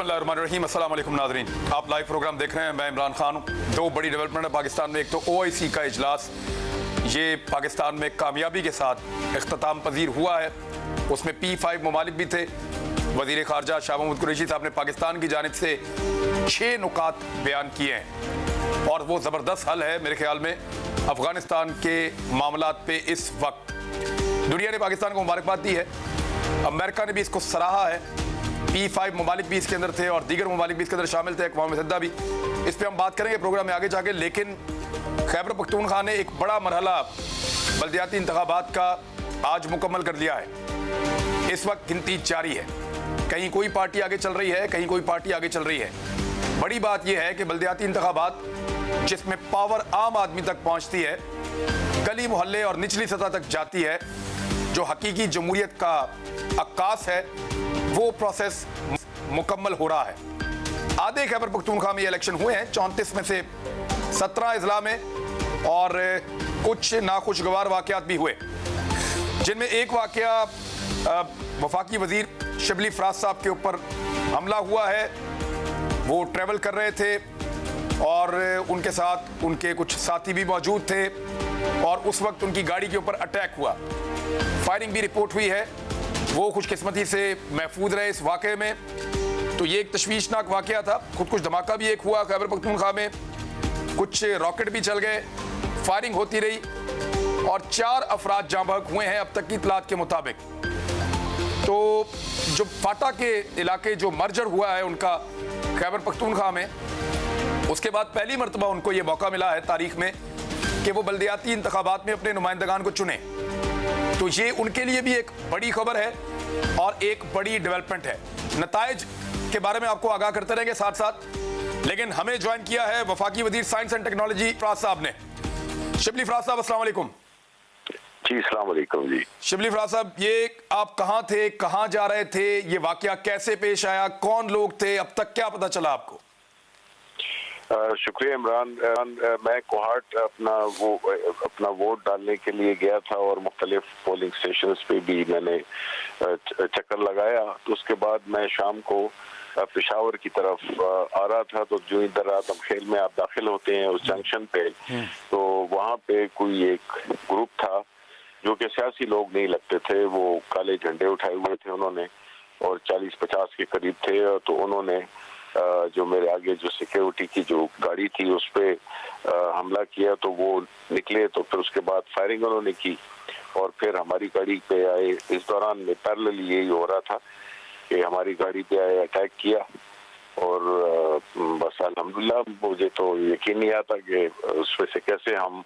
बिस्मिल्लाहिर्रहमानिर्रहीम। अस्सलाम वालेकुम नाज़रीन, आप लाइव प्रोग्राम देख रहे हैं। मैं इमरान खान हूँ। दो बड़ी डेवलपमेंट है पाकिस्तान में। एक तो OIC का इजलास, ये पाकिस्तान में कामयाबी के साथ इख्तिताम पजीर हुआ है। उसमें P5 ममालिक भी थे। वज़ीर ख़ारजा शाह महमूद कुरैशी साहब ने पाकिस्तान की जानिब से 6 नुकात बयान किए हैं और वो ज़बरदस्त हल है मेरे ख्याल में अफ़गानिस्तान के मामलात पे। इस वक्त दुनिया ने पाकिस्तान को मुबारकबाद दी है, अमेरिका ने भी इसको सराहा है। P5 ममालिक भी इसके अंदर थे और दीगर ममालिक भी इसके अंदर शामिल थे, अक़वाम मुत्तहिदा भी। इस पर हम बात करेंगे प्रोग्राम में आगे जाके। लेकिन खैबर पख्तूनख्वा ने एक बड़ा मरहला बल्दियाती इंतखाबात का आज मुकम्मल कर लिया है। इस वक्त गिनती जारी है, कहीं कोई पार्टी आगे चल रही है, कहीं कोई पार्टी आगे चल रही है। बड़ी बात यह है कि बल्दियाती इंतखाबात जिसमें पावर आम आदमी तक पहुँचती है, गली मोहल्ले और निचली सतह तक जाती है, जो हकीकी जमहूरियत का अक्कास है, वो प्रोसेस मुकम्मल हो रहा है। आधे खैबर पख्तूनख्वा में ये इलेक्शन हुए हैं, 34 में से 17 अजला में, और कुछ नाखुशगवार वाक़यात भी हुए, जिनमें एक वाक़या वफाकी वज़ीर शिबली फराज साहब के ऊपर हमला हुआ है। वो ट्रैवल कर रहे थे और उनके साथ उनके कुछ साथी भी मौजूद थे और उस वक्त उनकी गाड़ी के ऊपर अटैक हुआ। फायरिंग भी रिपोर्ट हुई है। वो खुशकिस्मती से महफूज रहे इस वाक़े में। तो ये एक तशवीशनाक वाक़या था। कुछ धमाका भी एक हुआ खैबर पख्तूनख्वा में, कुछ रॉकेट भी चल गए, फायरिंग होती रही और 4 अफराद जाँ बहक हुए हैं अब तक की इतलात के मुताबिक। तो जो फाटा के इलाके जो मर्जर हुआ है उनका खैबर पख्तूनख्वा में, उसके बाद पहली मरतबा उनको ये मौका मिला है तारीख में कि वो बल्दियाती इंतखाबात में अपने नुमाइंदगान को चुने। तो ये उनके लिए भी एक बड़ी खबर है और एक बड़ी डेवलपमेंट है। नताइज के बारे में आपको आगाह करते रहेंगे साथ साथ। लेकिन हमें ज्वाइन किया है वफाकी वजीर साइंस एंड टेक्नोलॉजी फराज साहब ने। शिबली फराज साहब, अस्सलाम वालेकुम। जी अस्सलाम वालेकुम जी। शिबली फराज साहब, ये आप कहाँ थे, कहाँ जा रहे थे, ये वाकया कैसे पेश आया, कौन लोग थे, अब तक क्या पता चला आपको? शुक्रिया इमरान। मैं कोहाट अपना वोट डालने के लिए गया था और मुख्तलिफ पोलिंग स्टेशंस पे भी मैंने चक्कर लगाया। तो उसके बाद मैं शाम को पेशावर की तरफ आ रहा था। तो जो इधर आदम खेल में आप दाखिल होते हैं उस जंक्शन पे, तो वहाँ पे कोई एक ग्रुप था जो कि सियासी लोग नहीं लगते थे। वो काले झंडे उठाए हुए थे उन्होंने और 40-50 के करीब थे। तो उन्होंने जो मेरे आगे जो सिक्योरिटी की जो गाड़ी थी उस पे हमला किया। तो वो निकले, तो फिर उसके बाद फायरिंग उन्होंने की और फिर हमारी गाड़ी पे आए। इस दौरान में पैरेलल यही हो रहा था कि हमारी गाड़ी पे आए, अटैक किया और बस अल्हम्दुलिल्लाह मुझे तो यकीन नहीं आता कि उसमें से कैसे हम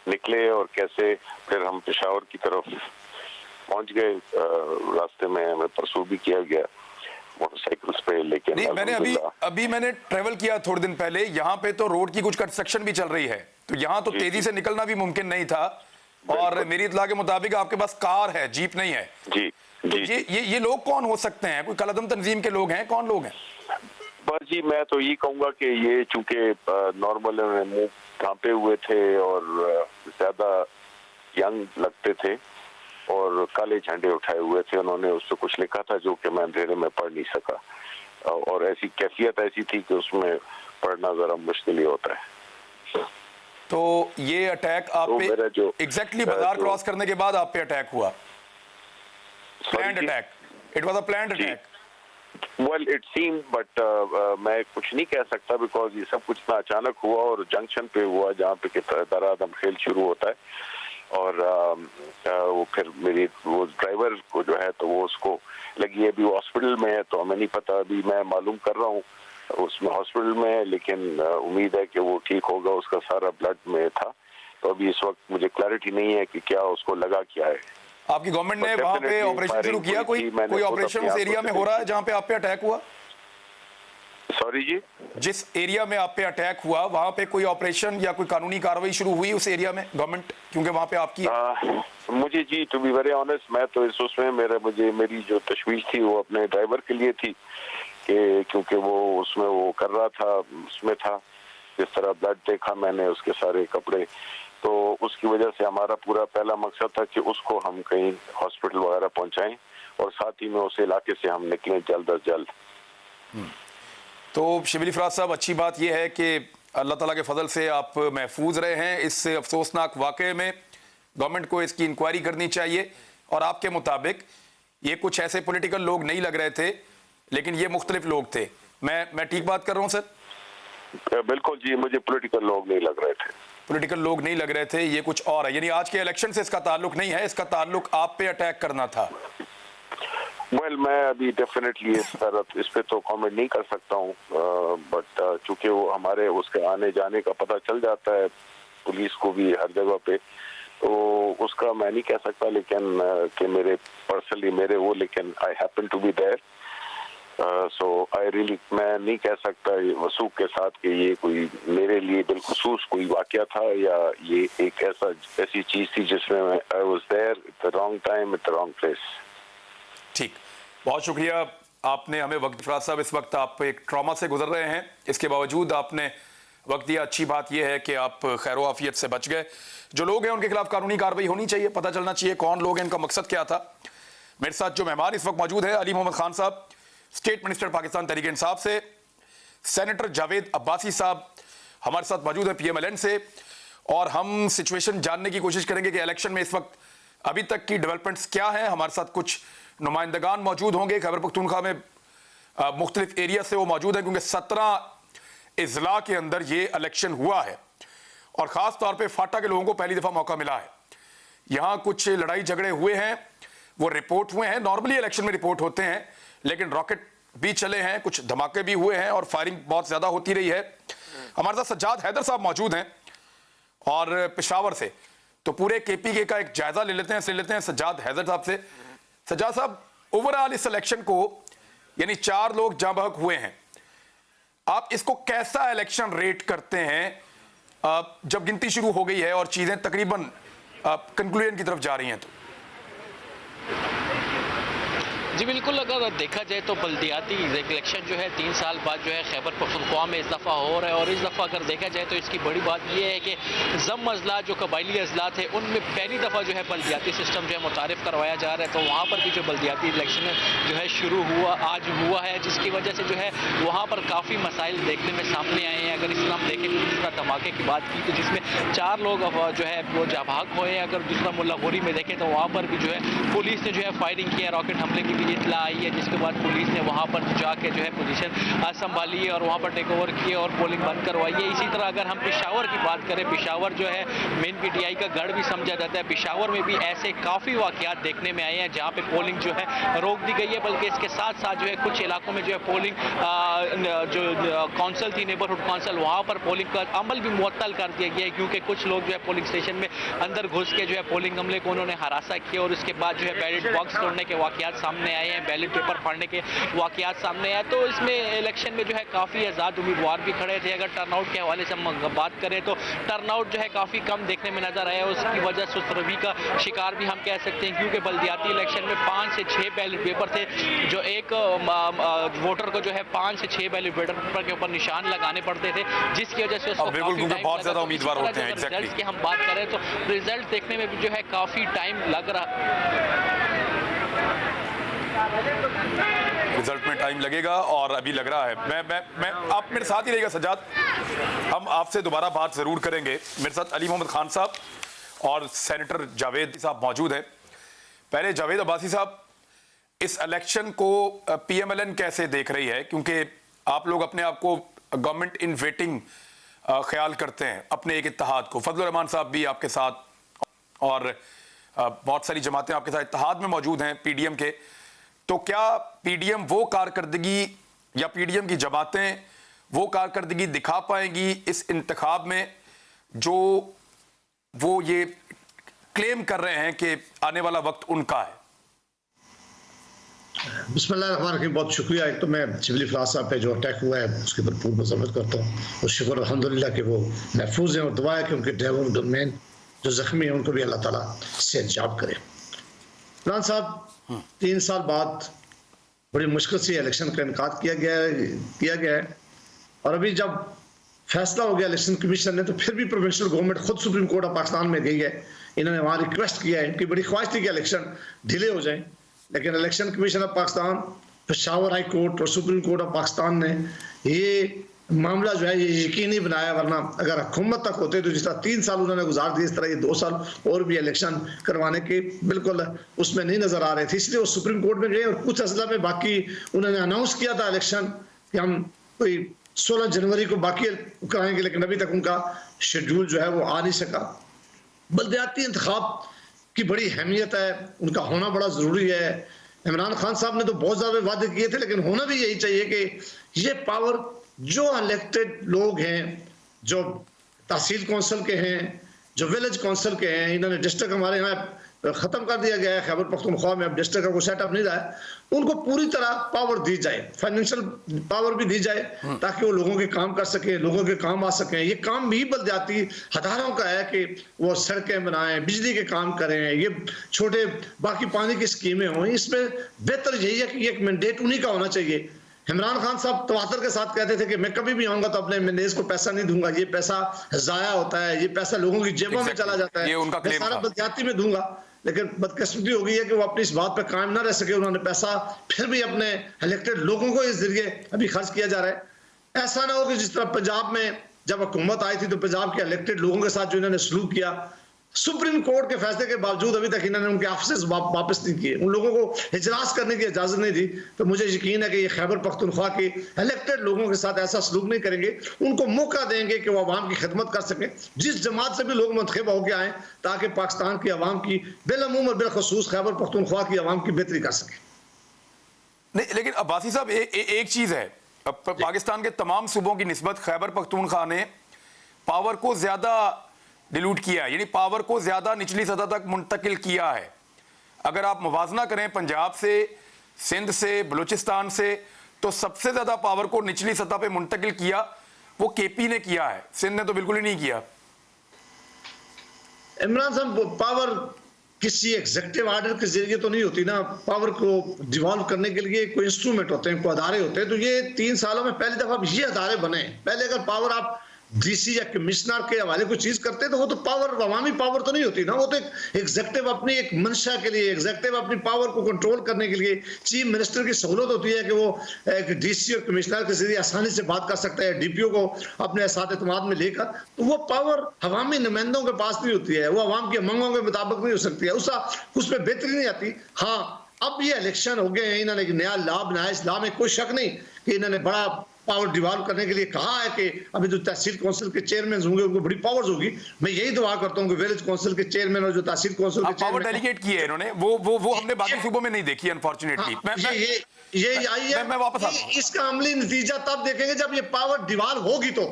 निकले और कैसे फिर हम पेशावर की तरफ पहुंच गए। रास्ते में हमें परसू भी किया गया मोटरसाइकिल्स पे। लेकिन नहीं, मैंने मैंने ट्रेवल किया थोड़े दिन पहले। यहाँ पे तो रोड की कुछ कंस्ट्रक्शन भी चल रही है, तो यहाँ तो तेजी से निकलना भी मुमकिन नहीं था। और मेरी इत्तला के मुताबिक आपके पास कार है, जीप नहीं है। जी तो ये लोग कौन हो सकते हैं? कोई कलदम तंजीम के लोग हैं? कौन लोग हैं? बस जी, मैं तो ये कहूँगा कि ये चूंकि नॉर्मल मुंह ढांपे हुए थे और ज्यादा यंग लगते थे और काले झंडे उठाए हुए थे। उन्होंने उस पर कुछ लिखा था जो कि मैं अंधेरे में पढ़ नहीं सका और ऐसी कैफियत ऐसी थी कि उसमें पढ़ना जरा मुश्किल ही होता है। तो ये अटैक आप तो पे एग्जैक्टली बाजार क्रॉस करने के बाद आप पे अटैक हुआ? Planned attack? It was a planned attack? Well it seem, but मैं कुछ नहीं कह सकता बिकॉज ये सब कुछ ना अचानक हुआ और जंक्शन पे हुआ जहाँ पे दरादम खेल शुरू होता है। और वो फिर वो ड्राइवर को जो है तो वो उसको लगी है, अभी वो हॉस्पिटल में है। तो हमें नहीं पता, अभी मैं मालूम कर रहा हूँ उसमें हॉस्पिटल में है, लेकिन उम्मीद है कि वो ठीक होगा। उसका सारा ब्लड में था, तो अभी इस वक्त मुझे क्लैरिटी नहीं है कि क्या उसको लगा क्या है। आपकी गवर्नमेंट ने वहाँ पे ऑपरेशन शुरू किया? कोई ऑपरेशन उस एरिया में हो रहा है जहाँ पे आप पे अटैक हुआ? सॉरी जी, जिस एरिया में आप पे अटैक हुआ वहाँ पे कोई ऑपरेशन या कोई कानूनी कार्रवाई शुरू हुई उस एरिया में गवर्नमेंट, क्योंकि वहाँ पे आपकी मुझे जी टू बी वेरी ऑनेस्ट, मैं तो इस उसमें मेरी जो तशवीश थी वो अपने ड्राइवर के लिए थी कि क्योंकि वो उसमें वो कर रहा था, उसमें था। जिस तरह ब्लड देखा मैंने उसके सारे कपड़े, तो उसकी वजह से हमारा पूरा पहला मकसद था कि उसको हम कहीं हॉस्पिटल वगैरह पहुंचाएं और साथ ही में उस इलाके से हम निकलें जल्द अज जल्द। तो शिबली फराज साहब, अच्छी बात यह है कि अल्लाह ताला के फजल से आप महफूज रहे हैं। इस अफसोसनाक वाक़े में गवर्नमेंट को इसकी इंक्वायरी करनी चाहिए। और आपके मुताबिक ये कुछ ऐसे पॉलिटिकल लोग नहीं लग रहे थे, लेकिन ये मुख्तलिफ लोग थे। मैं ठीक बात कर रहा हूँ सर? बिल्कुल जी, मुझे पॉलिटिकल लोग नहीं लग रहे थे। पॉलिटिकल लोग नहीं लग रहे थे, ये कुछ और है। यानी आज के इलेक्शन से इसका ताल्लुक नहीं है, इसका ताल्लुक आप पे अटैक करना था। मैं अभी डेफिनेटली इस पे तो कमेंट नहीं कर सकता हूँ, बट चूंकि वो हमारे उसके आने जाने का पता चल जाता है पुलिस को भी हर जगह पे, तो उसका मैं नहीं कह सकता। लेकिन कि मेरे पर्सनली मेरे वो, लेकिन I happen to be there, so I really मैं नहीं कह सकता वसूख के साथ कि ये कोई मेरे लिए बिलखुसूस कोई वाकया था या ये एक ऐसी चीज थी जिसमें I was there at the wrong time at the wrong place. ठीक, बहुत शुक्रिया, आपने हमें वक्त। फराज साहब, इस वक्त आप एक ट्रॉमा से गुजर रहे हैं, इसके बावजूद आपने वक्त दिया। अच्छी बात यह है कि आप खैर आफियत से बच गए। जो लोग हैं उनके खिलाफ कानूनी कार्रवाई होनी चाहिए, पता चलना चाहिए कौन लोग हैं, इनका मकसद क्या था। मेरे साथ जो मेहमान इस वक्त मौजूद है, अली मोहम्मद खान साहब, स्टेट मिनिस्टर पाकिस्तान तहरीक इंसाफ से, सेनेटर जावेद अब्बासी साहब हमारे साथ मौजूद है PMLN से, और हम सिचुएशन जानने की कोशिश करेंगे कि इलेक्शन में इस वक्त अभी तक की डेवलपमेंट्स क्या हैं। हमारे साथ कुछ नुमाइंदगान मौजूद होंगे खैबर पख्तूनख्वा में मुख्तलिफ एरिया से, वो मौजूद हैं क्योंकि 17 इजला के अंदर ये इलेक्शन हुआ है और ख़ास तौर पे फाटा के लोगों को पहली दफ़ा मौका मिला है। यहाँ कुछ लड़ाई झगड़े हुए हैं, वो रिपोर्ट हुए हैं, नॉर्मली इलेक्शन में रिपोर्ट होते हैं, लेकिन रॉकेट भी चले हैं, कुछ धमाके भी हुए हैं और फायरिंग बहुत ज़्यादा होती रही है। हमारे साथ सज्जाद हैदर साहब मौजूद हैं और पेशावर से, तो पूरे KPK का एक जायजा ले लेते हैं सज्जाद हैदर साहब से। सज्जाद साहब, ओवरऑल इस इलेक्शन को यानी 4 लोग जहां बहक हुए हैं, आप इसको कैसा इलेक्शन रेट करते हैं जब गिनती शुरू हो गई है और चीजें तकरीबन कंक्लूजन की तरफ जा रही हैं? तो जी बिल्कुल, अगर देखा जाए तो बल्दियाती इलेक्शन जो है 3 साल बाद जो है खैबर पख्तूनख्वा में इस दफ़ा हो रहा है। और इस दफ़ा अगर देखा जाए तो इसकी बड़ी बात यह है कि ज़म अजला जो कबायली अजला थे उनमें पहली दफ़ा जो है बल्दियाती सिस्टम जो है मुतारिफ करवाया जा रहा है। तो वहाँ पर भी जो बल्दियाती इलेक्शन जो है शुरू हुआ आज हुआ है, जिसकी वजह से जो है वहाँ पर काफ़ी मसाइल देखने में सामने आए हैं। अगर इस तरह हम देखें तो दूसरा धमाके की बात की तो जिसमें 4 लोग जो है वो जाभाग हुए हैं। अगर दूसरा मुल्लागोरी में देखें तो वहाँ पर भी जो है पुलिस ने जो है फायरिंग की है, रॉकेट हमले की इतला आई है, जिसके बाद पुलिस ने वहां पर जाके जो है पोजीशन संभाली है और वहां पर टेक ओवर किए और पोलिंग बंद करवाई है। इसी तरह अगर हम पेशावर की बात करें, पेशावर जो है मेन PTI का गढ़ भी समझा जाता है, पेशावर में भी ऐसे काफ़ी वाकयात देखने में आए हैं जहां पे पोलिंग जो है रोक दी गई है। बल्कि इसके साथ साथ जो है कुछ इलाकों में जो है पोलिंग जो काउंसिल थी, नेबरहुड काउंसिल, वहां पर पोलिंग का अमल भी मुअत्तल कर दिया गया है, क्योंकि कुछ लोग जो है पोलिंग स्टेशन में अंदर घुस के जो है पोलिंग अमले को उन्होंने हरासा किया और उसके बाद जो है बैलेट बॉक्स तोड़ने के वाकयात सामने आए हैं, बैलेट पेपर फाड़ने के वाकयात सामने आए। तो इसमें इलेक्शन में जो है काफ़ी आज़ाद उम्मीदवार भी खड़े थे। अगर टर्नआउट के हवाले से हम बात करें तो टर्नआउट जो है काफ़ी कम देखने में नजर आया, उसकी वजह सुस्त रवि का शिकार भी हम कह सकते हैं, क्योंकि बल्दियाती इलेक्शन में 5 से 6 बैलेट पेपर थे, जो एक वोटर को जो है 5 से 6 बैलेट पेपर के ऊपर निशान लगाने पड़ते थे, जिसकी वजह से उसको बहुत ज्यादा उम्मीदवार होते हैं। रिजल्ट की हम बात करें तो रिजल्ट देखने में भी जो है काफ़ी टाइम लग रहा, रिजल्ट में टाइम लगेगा और अभी लग रहा है। मैं आप मेरे साथ ही रहेगा सज्जाद, हम आपसे दोबारा बात जरूर करेंगे। मेरे साथ अली मोहम्मद खान साहब और सेनेटर जावेद साहब मौजूद हैं। पहले जावेद अब्बासी साहब, इस इलेक्शन को PMLN कैसे देख रही है, क्योंकि आप लोग अपने आप को गवर्नमेंट इन वेटिंग ख्याल करते हैं अपने एक इत्तेहाद को, फजलुर रहमान साहब भी आपके साथ और बहुत सारी जमातें आपके साथ इत्तेहाद में मौजूद हैं PDM के, तो क्या PDM वो कारकर्दगी या PDM की जमातें वो कारकर्दगी दिखा पाएंगी इस इंतखाब में जो वो ये क्लेम कर रहे हैं कि आने वाला वक्त उनका है? बिस्मिल्लाह, बहुत शुक्रिया। एक तो मैं शिबली फराज साहब पे जो अटैक हुआ है उसकी भरपूर मजम्मत करता हूँ और शुक्र अल्हम्दुलिल्लाह कि वो महफूज हैं और दुआ है कि उनके ड्राइवर गनमैन जो जख्मी हैं उनको भी अल्लाह ताला सेहतयाब करे। इमरान साहब, 3 साल बाद बड़ी मुश्किल से इलेक्शन का इनकाद किया गया है और अभी जब फैसला हो गया इलेक्शन कमीशन ने, तो फिर भी प्रोविंशियल गवर्नमेंट खुद सुप्रीम कोर्ट ऑफ पाकिस्तान में गई है। इन्होंने वहाँ रिक्वेस्ट किया है, इनकी बड़ी ख्वाहिश थी कि इलेक्शन डिले हो जाए, लेकिन election commission of Pakistan Peshawar high court और सुप्रीम कोर्ट ऑफ पाकिस्तान ने ये मामला जो है ये यकीनी बनाया, वरना अगर हुकूमत तक होते तो जिस तरह 3 साल उन्होंने गुजार दिए, इस तरह ये 2 साल और भी इलेक्शन करवाने के बिल्कुल उसमें नहीं नजर आ रहे थे। इसलिए वो सुप्रीम कोर्ट में गए और कुछ अजला में बाकी उन्होंने अनाउंस किया था इलेक्शन कि हम कोई 16 जनवरी को बाकी कराएंगे, लेकिन अभी तक उनका शेड्यूल जो है वो आ नहीं सका। बल्दियाती इंतखाब की बड़ी अहमियत है, उनका होना बड़ा ज़रूरी है। इमरान खान साहब ने तो बहुत ज़्यादा वादे किए थे, लेकिन होना भी यही चाहिए कि ये पावर जो इलेक्टेड लोग हैं, जो तहसील कौंसिल के हैं, जो विलेज कौंसिल के हैं, इन्होंने डिस्ट्रिक्ट हमारे यहाँ ख़त्म कर दिया गया है खैबर पख्तूनख्वा में, अब डिस्ट्रिक्ट का कोई सेटअप नहीं रहा है, उनको पूरी तरह पावर दी जाए, फाइनेंशियल पावर भी दी जाए ताकि वो लोगों के काम कर सकें, लोगों के काम आ सकें। ये काम भी बल्दियाती हदारों का है कि वो सड़कें बनाएं, बिजली के काम करें, ये छोटे बाकी पानी की स्कीमें हों। इसमें बेहतर यही है कि एक मैंडेट उन्हीं का होना चाहिए। इमरान खान साहब तवातर के साथ कहते थे कि मैं कभी भी आऊंगा तो अपने मैनेज को पैसा नहीं दूंगा, ये पैसा जाया होता है, ये पैसा लोगों की जेबों में चला जाता है, मैं सारा बल्दियाती में दूंगा। लेकिन बदकिस्मती हो गई है कि वो अपनी इस बात पर कायम ना रह सके, उन्होंने पैसा फिर भी अपने इलेक्टेड लोगों को इस जरिए अभी खर्च किया जा रहा है। ऐसा ना हो कि जिस तरह पंजाब में जब हुकूमत आई थी तो पंजाब के इलेक्टेड लोगों के साथ जो इन्होंने सलूक किया, सुप्रीम कोर्ट के फैसले के बावजूद अभी तक इन्होंने उनके ऑफिस वापस नहीं किए, उन लोगों को इजलास करने की इजाजत नहीं दी। तो मुझे यकीन है कि ये खैबर पख्तूनख्वा के इलेक्टेड लोगों के साथ ऐसा सलूक नहीं करेंगे, उनको मौका देंगे कि वो अवाम की खिदमत कर सकें, जिस जमात से भी लोग मुंतखब होकर आए, ताकि पाकिस्तान की अवाम की बिलअमूम और बिलखसूस खैबर पख्तूनख्वा की अवाम की बेहतरी कर सकें। नहीं, लेकिन अब्बासी साहब एक चीज है, पाकिस्तान के तमाम सूबों की निस्बत खैबर पख्तूनख्वा ने पावर को ज्यादा डिलूट किया है, यानी पावर को ज्यादा निचली सतह तक मुंतकिल किया है। अगर आप मुवाजना करें पंजाब से, सिंध से, बलूचिस्तान से, तो सबसे ज्यादा पावर को निचली सतह पे मुंतकिल किया वो केपी ने किया है, सिंध ने तो बिल्कुल ही नहीं किया। इमरान साहब, पावर किसी एग्जीक्यूटिव ऑर्डर के जरिए तो नहीं होती ना, पावर को डिवॉल्व करने के लिए कोई इंस्ट्रूमेंट होते हैं, कोई अदारे होते हैं। तो ये 3 सालों में पहली दफा ये अदारे बने। पहले अगर पावर आप डीसी या कमिश्नर के हवाले कोई चीज करते तो वो तो पावर अवामी पावर तो नहीं होती ना, वो तो एक एग्जीक्यूटिव अपनी एक मंशा के लिए, एग्जीक्यूटिव अपनी पावर को कंट्रोल करने के लिए चीफ मिनिस्टर की सहूलत होती है कि वो एक डीसी और कमिश्नर के जरिए आसानी से बात कर सकता है, डीपीओ को अपने साथ इत्मीनान में लेकर। तो वो पावर अवामी नुमाइंदों के पास नहीं होती है, वो अवाम की मांगों के मुताबिक नहीं हो सकती है, उसमें बेहतरी नहीं आती। हाँ, अब ये इलेक्शन हो गए हैं, इन्होंने एक नया लॉ बनाया, इस लॉ में कोई शक नहीं कि इन्होंने बड़ा पावर डिवॉल्व करने के लिए कहा है कि अभी जो तहसील काउंसिल के चेयरमैन होंगे उनको बड़ी पावर्स होगी। मैं यही दुआ करता हूं कि विलेज काउंसिल के चेयरमैन और जो तहसील काउंसिल के पावर डेलीगेट की है इन्होंने, वो हमने बाकी सूबों में नहीं देखी अनफॉर्चुनेटली। मैं वापस आता हूं, इसका अमली नतीजा तब देखेंगे जब ये पावर डिवॉल्व होगी, तो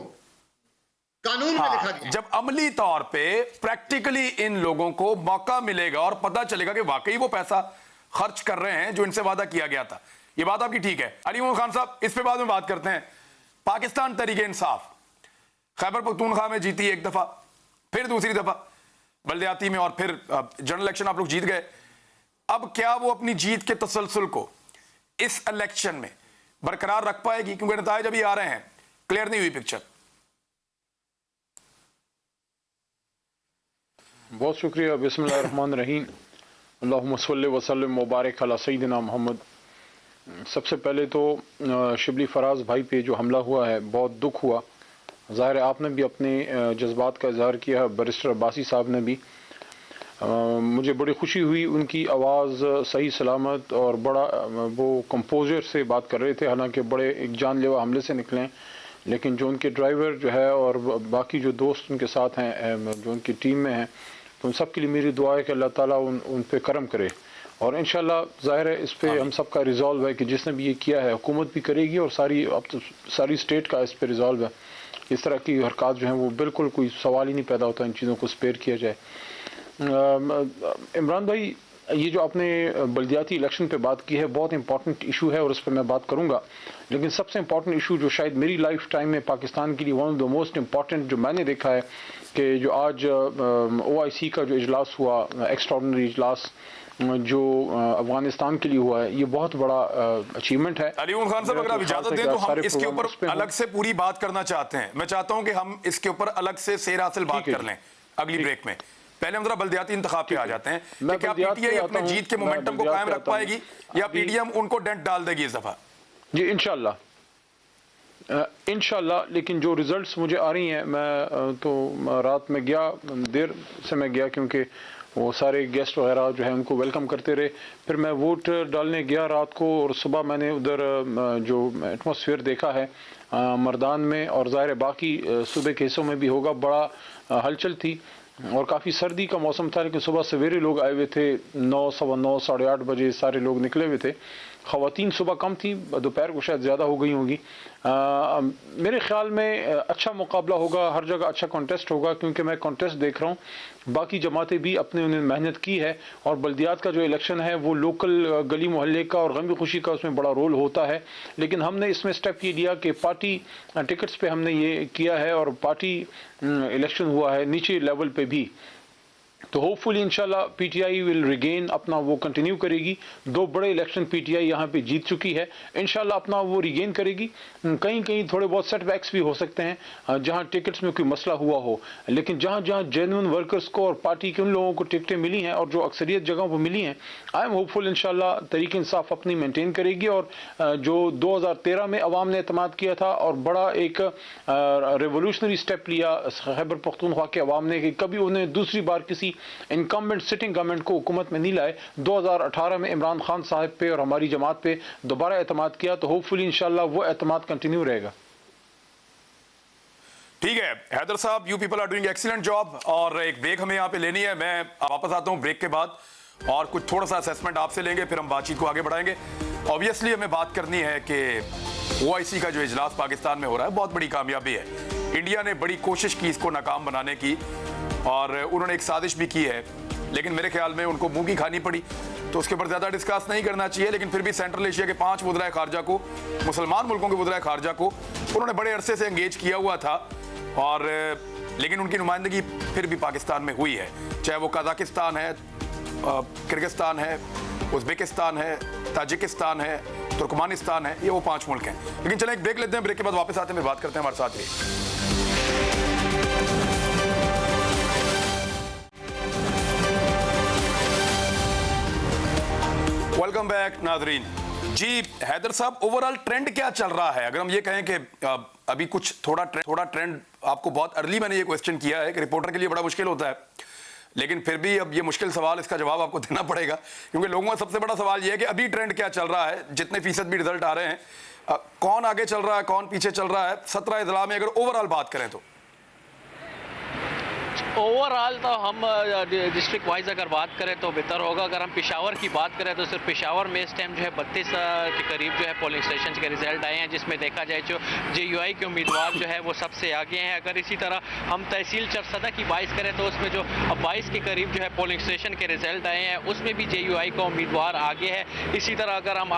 कानून में लिखा गया, जब अमली तौर पे प्रैक्टिकली इन लोगों को मौका मिलेगा और पता चलेगा कि वाकई वो पैसा खर्च कर रहे हैं जो इनसे वादा किया गया था। ये बात आपकी ठीक है। अली मोहम्मद खान साहब, इस पे बाद में बात करते हैं। पाकिस्तान तरीके इंसाफ खैबर पख्तूनख्वा में जीती एक दफा, फिर दूसरी दफा बल्दियाती में, और फिर जनरल इलेक्शन आप लोग जीत गए। अब क्या वो अपनी जीत के तसलसल को इस इलेक्शन में बरकरार रख पाएगी? क्योंकि नताइज अभी आ रहे हैं, क्लियर नहीं हुई पिक्चर। बहुत शुक्रिया। बिस्मिल्लाहिर्रहमानिर्रहीम, अल्लाहुम्मा सल्लि व सल्लिम मुबारक अला सय्यिदिना मोहम्मद। सबसे पहले तो शिबली फराज भाई पे जो हमला हुआ है बहुत दुख हुआ। ज़ाहिर है आपने भी अपने जज्बात का इजहार किया है, बैरिस्टर अब्बासी साहब ने भी। मुझे बड़ी खुशी हुई, उनकी आवाज़ सही सलामत और बड़ा वो कंपोजर से बात कर रहे थे, हालांकि बड़े एक जानलेवा हमले से निकले, लेकिन जो उनके ड्राइवर जो है और बाकी जो दोस्त उनके साथ हैं, जो उनकी टीम में हैं, तो उन सब के लिए मेरी दुआ है कि अल्लाह ताला उन पे करम करे। और इंशाल्लाह ज़ाहिर है इस पे हम सब का रिजॉल्व है कि जिसने भी ये किया है हुकूमत भी करेगी, और अब तो सारी स्टेट का इस पे रिजॉल्व है। इस तरह की हरकत जो हैं वो बिल्कुल कोई सवाल ही नहीं पैदा होता इन चीज़ों को स्पेयर किया जाए। इमरान भाई, ये जो आपने बल्दियाती इलेक्शन पे बात की है बहुत इंपॉर्टेंट इशू है और उस पर मैं बात करूँगा, लेकिन सबसे इंपॉर्टेंट इशू जो शायद मेरी लाइफ टाइम में पाकिस्तान के लिए one of the most important जो मैंने देखा है कि जो आज OIC का जो इजलास हुआ, एक्स्ट्राऑर्डिनरी इजलास जो अफगानिस्तान के लिए हुआ है, ये बहुत बड़ा अचीवमेंट है। अली मोहम्मद खान साहब, अगर आप इजाजत दें तो हम इसके ऊपर अलग से पूरी बात करना चाहते हैं। मैं चाहता हूं कि हम इसके ऊपर अलग से सेर हासिल बात कर लें अगली ब्रेक में। पहले हम जरा बल्दियाती इंतखाब पे आ जाते हैं मैं कि क्या बल्दियात पीटीआई पे अपने आता हूं, जीत के मैं मोमेंटम को बल्दियात कायम पे रख आता हूं। पाएगी या अभी- पीडीएम उनको डेंट डाल देगी इस दफा? जी इंशाल्लाह, लेकिन जो रिजल्ट्स मुझे आ रही हैं, मैं तो रात में गया, देर से मैं गया क्योंकि वो सारे गेस्ट वगैरह जो है उनको वेलकम करते रहे। फिर मैं वोट डालने गया रात को और सुबह मैंने उधर जो एटमॉस्फेयर देखा है मर्दान में और ज़ाहिर है बाकी सूबे के हिस्सों में भी होगा, बड़ा हलचल थी और काफ़ी सर्दी का मौसम था। लेकिन सुबह सवेरे लोग आए हुए थे, 9, सवा 9, 8:30 बजे सारे लोग निकले हुए थे। ख़वातीन सुबह कम थी, दोपहर को शायद ज़्यादा हो गई होंगी। मेरे ख्याल में अच्छा मुकाबला होगा, हर जगह अच्छा कॉन्टेस्ट होगा क्योंकि मैं कॉन्टेस्ट देख रहा हूँ। बाकी जमातें भी अपने उन्हें मेहनत की है और बल्दियात का जो इलेक्शन है वो लोकल गली मोहल्ले का और गमी खुशी का उसमें बड़ा रोल होता है। लेकिन हमने इसमें स्टेप ये लिया कि पार्टी टिकट्स पे हमने ये किया है और पार्टी इलेक्शन हुआ है नीचे लेवल पे भी। तो होपफुली इंशाल्लाह पीटीआई विल रिगेन अपना वो कंटिन्यू करेगी। 2 बड़े इलेक्शन पीटीआई यहाँ पे जीत चुकी है, इंशाल्लाह अपना वो रिगेन करेगी। कहीं कहीं थोड़े बहुत सेटबैक्स भी हो सकते हैं जहाँ टिकट्स में कोई मसला हुआ हो, लेकिन जहाँ जहाँ जेन्युइन वर्कर्स को और पार्टी के उन लोगों को टिकटें मिली हैं और जो अक्सरियत जगहों पर मिली हैं, आई एम होपफुल इंशाल्लाह तरीके इंसाफ अपनी मेंटेन करेगी। और जो 2013 में अवाम ने एतमाद किया था और बड़ा एक रेवोल्यूशनरी स्टेप लिया खैबर पख्तूनख्वा के अवाम ने कि कभी उन्हें दूसरी बार किसी इनकम्बेंट सिटिंग गवर्नमेंट को हुकूमत में नहीं लाए, 2018 में इमरान खान साहब पे और हमारी जमात पे दोबारा एतमाद किया। तो होपफुली इंशाल्लाह वो एतमाद कंटिन्यू रहेगा। ठीक है Haider sahab, you people are doing excellent job और एक ब्रेक हमें यहाँ पे लेनी है। मैं वापस आता हूँ ब्रेक के बाद और कुछ थोड़ा सा असेसमेंट आपसे लेंगे, फिर हम बातचीत को आगे बढ़ाएंगे। ऑब्वियसली हमें बात करनी है कि ओआईसी का जो इजलास पाकिस्तान में हो रहा है बहुत बड़ी कामयाबी है। इंडिया ने बड़ी कोशिश की इसको नाकाम बनाने की और उन्होंने एक साजिश भी की है, लेकिन मेरे ख्याल में उनको मुंह की खानी पड़ी, तो उसके ऊपर ज़्यादा डिस्कस नहीं करना चाहिए। लेकिन फिर भी सेंट्रल एशिया के 5 वज़राए खारजा को, मुसलमान मुल्कों के वज़राए खारजा को उन्होंने बड़े अरसे से एंगेज किया हुआ था और लेकिन उनकी नुमाइंदगी फिर भी पाकिस्तान में हुई है, चाहे वो कजाकिस्तान है, किर्गिस्तान है, उज़्बेकिस्तान है, ताजिकिस्तान है, तुर्कमानिस्तान है, ये वो 5 मुल्क हैं। लेकिन चलें एक ब्रेक लेते हैं, ब्रेक के बाद वापस आते हैं, फिर बात करते हैं। हमारे साथ रहिए। वेलकम बैक नाजरीन। जी हैदर साहब, ओवरऑल ट्रेंड क्या चल रहा है? अगर हम ये कहें कि अभी कुछ थोड़ा ट्रेंड आपको बहुत अर्ली मैंने ये क्वेश्चन किया है कि रिपोर्टर के लिए बड़ा मुश्किल होता है, लेकिन फिर भी अब ये मुश्किल सवाल, इसका जवाब आपको देना पड़ेगा क्योंकि लोगों का सबसे बड़ा सवाल ये है कि अभी ट्रेंड क्या चल रहा है, जितने फीसद भी रिजल्ट आ रहे हैं, कौन आगे चल रहा है, कौन पीछे चल रहा है 17 अजला में, अगर ओवरऑल बात करें तो? ओवरऑल तो हम डिस्ट्रिक्ट वाइज अगर बात करें तो बेहतर होगा। अगर हम पेशावर की बात करें तो सिर्फ पेशावर में इस टाइम जो है 32 के करीब जो है पोलिंग स्टेशन के रिजल्ट आए हैं, जिसमें देखा जाए जो JUI के उम्मीदवार जो है वो सबसे आगे हैं। अगर इसी तरह हम तहसील चरसदा की बात करें तो उसमें जो 22 के करीब जो है पोलिंग स्टेशन के रिजल्ट आए हैं, उसमें भी JUI का उम्मीदवार आगे है। इसी तरह अगर हम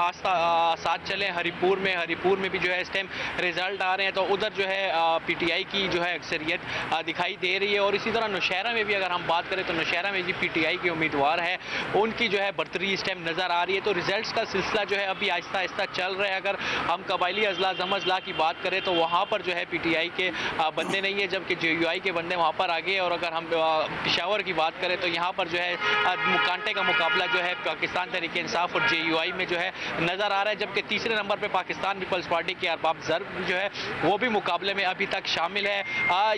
साथ चलें हरीपुर में भी जो है इस टाइम रिजल्ट आ रहे हैं, तो उधर जो है PTI की जो है अक्सरियत दिखाई दे रही है। और इसी तरह नौशहरा में भी अगर हम बात करें तो नौशहरा में भी PTI के उम्मीदवार है, उनकी जो है बर्तरी इस टाइम नज़र आ रही है। तो रिजल्ट्स का सिलसिला जो है अभी आहिस्ता आहिस्ता चल रहा है। अगर हम कबायली अजला जम अजला की बात करें तो वहाँ पर जो है PTI के बंदे नहीं है, जबकि JUI के बंदे वहाँ पर आगे। और अगर हम पेशावर की बात करें तो यहाँ पर जो है कांटे का मुकाबला जो है पाकिस्तान तहरीक इंसाफ और JUI में जो है नज़र आ रहा है, जबकि तीसरे नंबर पर पाकिस्तान पीपल्स पार्टी के अरबाब ज़र्ब जो है वो भी मुकाबले में अभी तक शामिल है।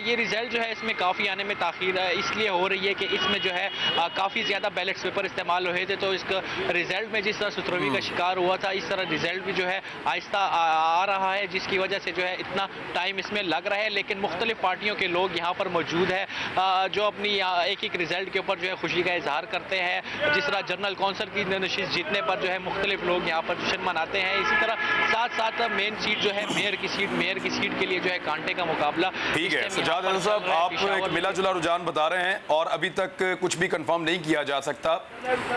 ये रिजल्ट जो है इसमें काफ़ी आने में ताख़ीर इसलिए हो रही है कि इसमें जो है काफ़ी ज़्यादा बैलेट पेपर इस्तेमाल हुए थे, तो इसका रिजल्ट में जिस तरह सुतरवी का शिकार हुआ था, इस तरह रिजल्ट भी जो है आहिस्ता आ रहा है, जिसकी वजह से जो है इतना टाइम इसमें लग रहा है। लेकिन मुख्तलिफ पार्टियों के लोग यहाँ पर मौजूद है जो अपनी एक एक रिजल्ट के ऊपर जो है खुशी का इजहार करते हैं। जिस तरह जनरल कौंसल की नशिस्त जीतने पर जो है मुख्तलिफ लोग यहाँ पर जश्न मनाते हैं। इसी तरह साथ साथ मेन सीट जो है मेयर की सीट के लिए जो है कांटे का मुकाबला। ठीक है सजाद अहमद साहब, आप एक मिला जुला रुझान बता रहे हैं और अभी तक कुछ भी कंफर्म नहीं किया जा सकता,